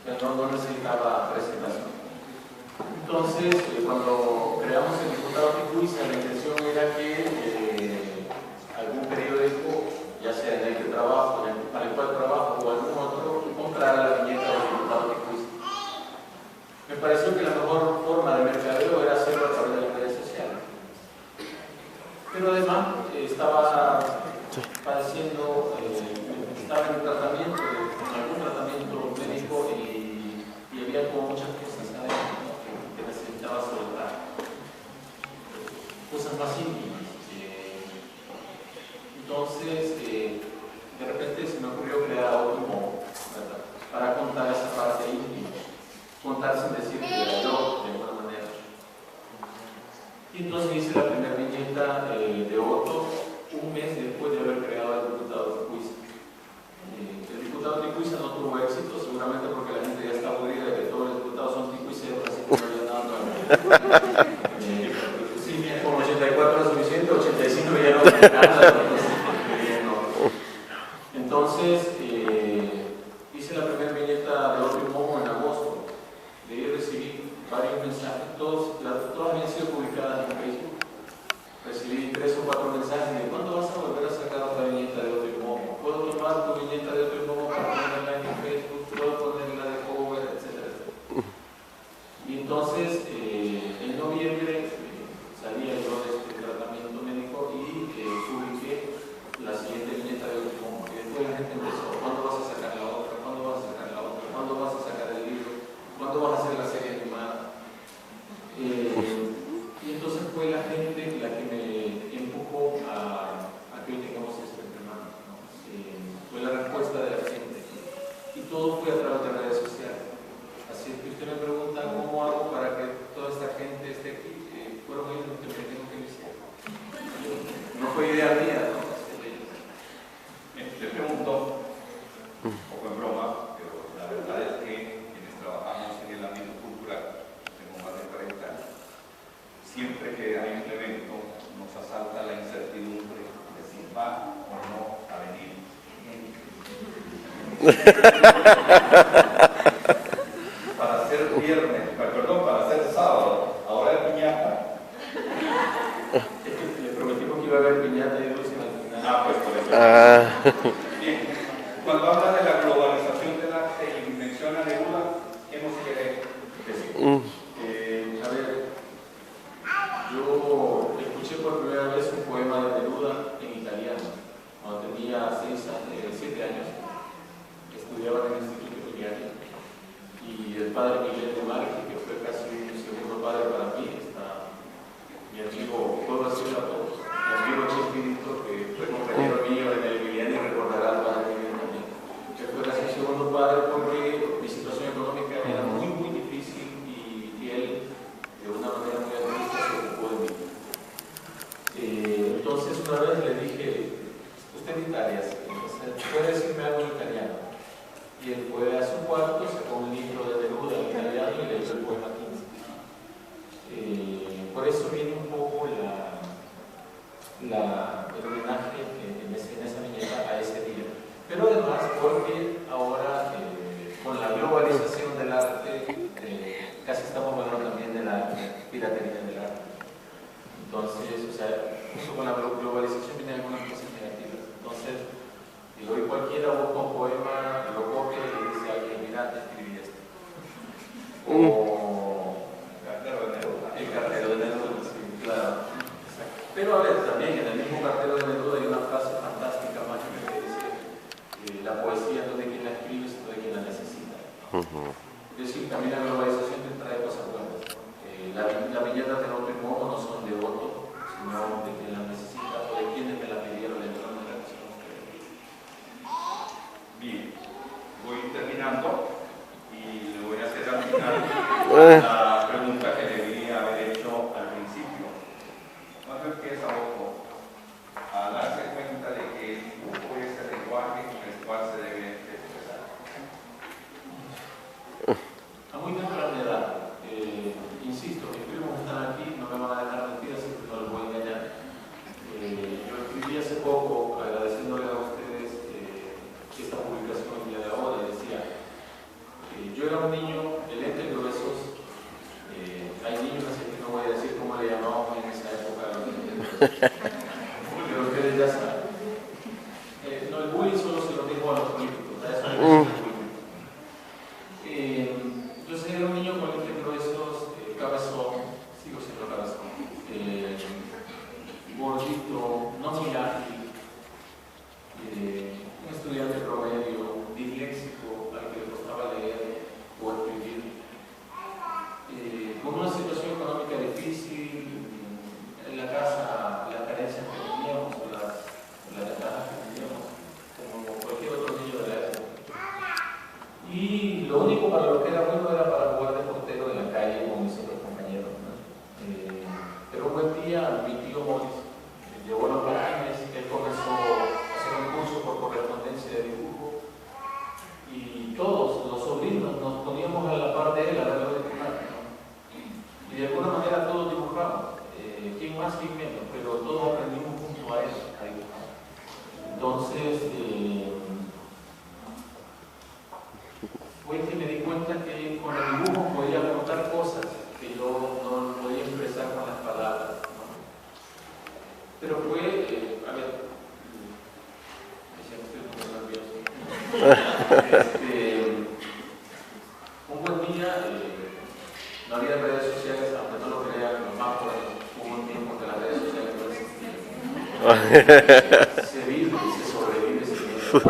no necesitaba presentación. Entonces, cuando creamos el diputado Ticuiza, la intención era que algún periódico, ya sea en el que trabajo, para el cual trabajo o algún otro, comprara la viñeta del diputado Ticuiza. Me pareció que la mejor forma de mercadeo era hacerlo a través de las redes sociales. Pero además estaba padeciendo, estaba en tratamiento, en algún tratamiento médico y había como muchas cosas adentro, ¿no? que necesitaba soltar. Cosas más íntimas. Entonces, de repente se me ocurrió crear Automomo, ¿verdad? Para contar esa parte íntima. Contar sin decir que era yo, de alguna manera. Y entonces hice la primera viñeta de Otto un mes después de haber creado el diputado Ticuiza. El diputado Ticuiza no tuvo éxito, seguramente porque la gente ya está aburrida de que todos los diputados son ticuiceros, así que no había nada nuevo. Sí, con 84 es suficiente, 85 ya no me encanta. Entonces, hice la primera viñeta de Otto y Momo en agosto. De ahí recibí varios mensajes, todas habían sido publicadas en Facebook. Recibí 3 o 4 mensajes de ¿cuándo vas a volver a sacar otra viñeta de Otto y Momo? ¿Puedo tomar tu viñeta de Otto y Momo para ponerla en Facebook? ¿Puedo ponerla de cover? Etcétera. Y entonces, en noviembre, salía yo de este tratamiento médico y publiqué la siguiente viñeta de Otto y Momo. Y después la gente empezó, ¿cuándo vas a sacar la otra? ¿Cuándo vas a sacar la otra? ¿Cuándo vas a sacar el libro? ¿Cuándo vas a hacer la serie animada? Y entonces fue la gente la que me empujó a que hoy tengamos esto entre manos, ¿no? Fue la respuesta de la gente. Y todo fue a través de redes sociales. Así que usted me pregunta cómo hago para que toda esta gente esté aquí. Fueron ellos los que me dijeron que lo hiciera. No fue idea mía, ¿no? Le pregunto, un poco en broma, pero la verdad es que quienes trabajamos en el ámbito cultural, tengo más de 40 años, siempre que hay un evento nos asalta la incertidumbre de si va o no a venir. Para ser viernes, perdón, para ser sábado, ahora es piñata. Le prometimos que iba a haber piñata y dulce al final. Pues por eso. Bien, cuando habla de la globalización del arte y menciona Neruda, ¿qué nos quiere decir? A ver, yo escuché por primera vez un poema de Neruda en italiano cuando tenía 7 años. Estudiaba en el Instituto Filial y el padre Miguel de Marchi, que fue casi un segundo padre para mí, está mi amigo, puedo decirlo a todos, mi amigo Chespirito, que fue compañero mío en el Filial y recordará al padre Miguel también, que fue casi un segundo padre porque mi situación económica era muy difícil y él de una manera muy altruista se ocupó de mí. Entonces una vez le dije, usted es de Italia, ¿puede decirme algo en italiano? Y él fue a su cuarto, sacó un libro de Neruda en italiano y leyó el poema 15. Por eso viene un poco el homenaje en esa viñeta a ese día. Pero además porque ahora con la globalización del arte casi estamos hablando también de la piratería del arte. Entonces, o sea, junto con la globalización vienen algunas cosas negativas. Entonces, digo, y cualquiera busca un poema, lo copia y le dice a alguien, mira, te escribí esto. O el cartero de Neruda, sí, claro. Pero a ver, también en el mismo cartero de Neruda hay una frase fantástica, mágica, que dice la poesía no es de quien la escribe, sino de quien la necesita. Es decir, también la globalización te trae cosas buenas. La viñeta de Otto y Momo no son de Otto, sino de quien la necesita o de quienes me la pidieron en la manera que se nos cree. Bien, voy terminando y le voy a hacer al final la pregunta que debería haber hecho al principio. Cuando empieza Otto a darse cuenta de que el dibujo es el lenguaje con el cual se debe expresar. A muy temprana edad, insisto, mis primos están aquí, no me van a dejar mentir, así que no les voy a engañar. Yo escribí hace poco, agradeciéndole a ustedes esta publicación el día de ahora, y decía, yo yo era un niño de lentes gruesos. Hay niños, así que no voy a decir cómo le llamábamos en esa época a los lentes gruesos. Pero ustedes ya saben. No, el bullying solo se lo dijo a los políticos, a eso no es bullying. Entonces era un niño con lentes gruesos, cabezón, sigo siendo cabezón, gordito, no muy ágil, un estudiante promedio, disléxico, al que le costaba leer o escribir, con una situación económica difícil, en la casa, las carencias que teníamos, las ventajas que teníamos, como cualquier otro niño de la época. Y lo único para lo que era bueno era para jugar de portero en la calle con mis otros compañeros, ¿no? Pero un buen día mi tío Morris llegó a los Balcanes, él comenzó a hacer un curso por correspondencia de dibujo y todos los sobrinos nos poníamos a la par de él a verlo dibujar, ¿no? Y de alguna manera todos dibujamos, quién más, quién menos, pero todos aprendimos junto a él a dibujar. Entonces, fue que me di cuenta que con el dibujo podía contar cosas que yo no podía expresar con las palabras, ¿no? Pero fue, a ver, me estoy un poco nervioso. Un buen día, no había redes sociales, aunque no lo crean, los más jóvenes, hubo un tiempo que las redes sociales no existían. Se vive y se sobrevive sin ello.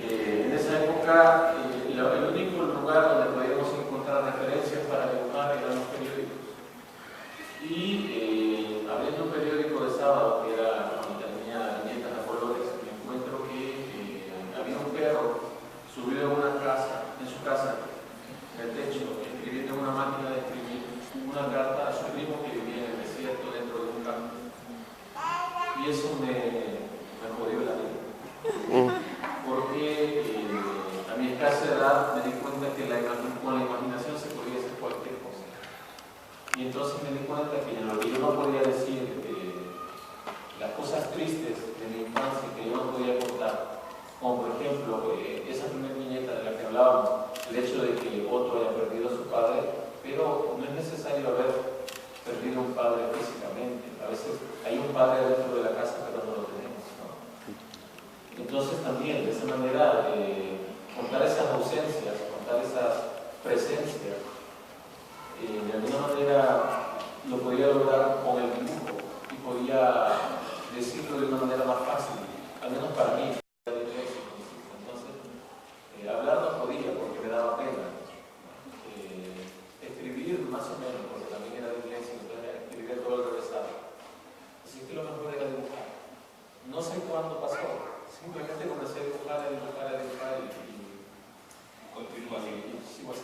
En esa época, el único lugar donde podíamos encontrar referencias para dibujar eran los periódicos. Y abriendo un periódico de sábado, que era cuando tenía viñetas a colores, me encuentro que había un perro subido en su casa, en el techo, escribiendo en una máquina de escribir una carta a su primo que vivía en el desierto dentro de un campo. Y eso me jodió la vida. Porque a mi escasa edad me di cuenta que con la imaginación se podía hacer cualquier cosa. Y entonces me di cuenta que yo no podía decir las cosas tristes de mi infancia que yo no podía contar. Como por ejemplo, esa primera viñeta de la que hablábamos, el hecho de que Otto haya perdido a su padre, pero no es necesario haber perdido a un padre físicamente. A veces hay un padre dentro de la casa, pero no lo tenemos, ¿no? Entonces también, de esa manera, contar esas ausencias, contar esas presencias, de alguna manera lo podía lograr con el dibujo y podía decirlo de una manera más fácil, al menos para mí. Entonces, hablar no podía porque me daba pena. Escribir más o menos, porque también era de iglesia, entonces escribir todo el revésado. Así que lo mejor era dibujar. No sé cuándo pasó, simplemente comencé a dibujar y continúa así. sigo así.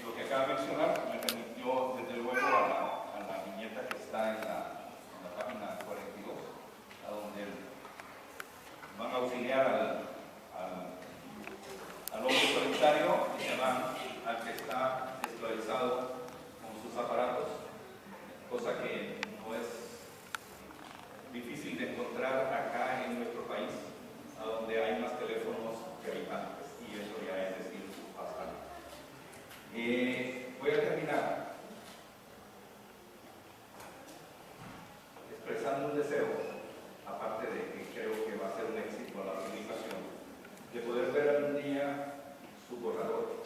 Lo que acaba de mencionar me remitió desde luego a la viñeta que está en la página 42, a donde van a auxiliar al hombre solitario y se van al que está esclavizado con sus aparatos, cosa que no es difícil de encontrar acá en nuestro país, a donde hay más teléfonos que habitantes, y eso ya es decir bastante. Voy a terminar expresando un deseo, aparte de que creo que va a ser un éxito la publicación, de poder ver algún día su borrador,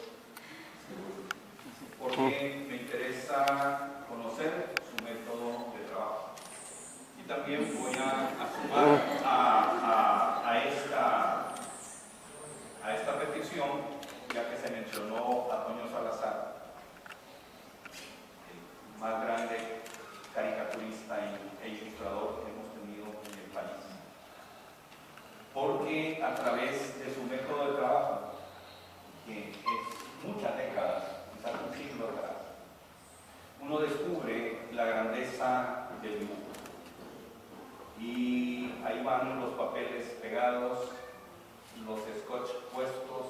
porque me interesa conocer su método de trabajo. Y también voy a sumar a esta petición, ya que se mencionó a Toño Salazar, el más grande caricaturista e ilustrador que hemos tenido en el país. Porque a través de su método de trabajo, que es muchas décadas, quizás un siglo atrás, uno descubre la grandeza del dibujo. Y ahí van los papeles pegados, los scotch puestos,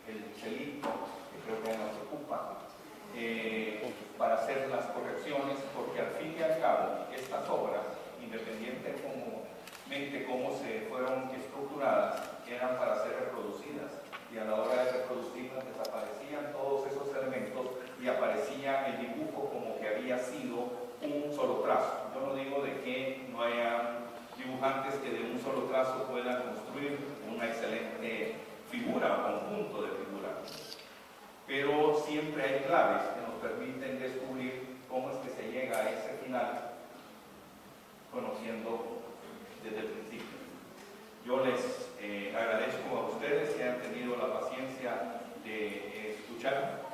el chelito, que creo que nos ocupa, para hacer las correcciones, porque al fin y al cabo, estas obras, independientemente cómo se fueron estructuradas, eran para ser reproducidas, y a la hora de que de un solo trazo puedan construir una excelente figura o conjunto de figuras. Pero siempre hay claves que nos permiten descubrir cómo es que se llega a ese final, conociendo desde el principio. Yo les agradezco a ustedes que han tenido la paciencia de escuchar,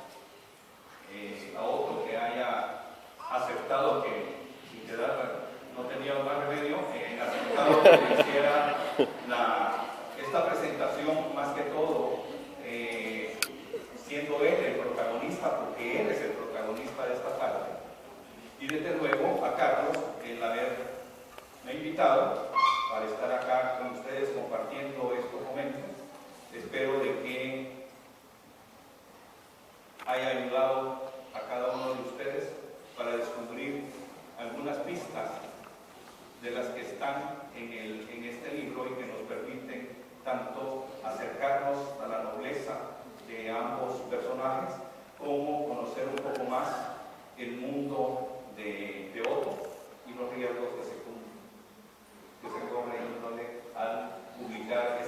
a otro que haya aceptado que, sin quedar, no tenía más remedio, aceptado que hiciera esta presentación, más que todo, siendo él el protagonista, porque él es el protagonista de esta tarde. Y desde luego a Carlos, el haberme invitado para estar acá con ustedes compartiendo estos momentos. Espero de que haya ayudado a cada uno de ustedes para descubrir algunas pistas de las que están en este libro y que nos permiten tanto acercarnos a la nobleza de ambos personajes como conocer un poco más el mundo de Otto y los riesgos que se corren al publicar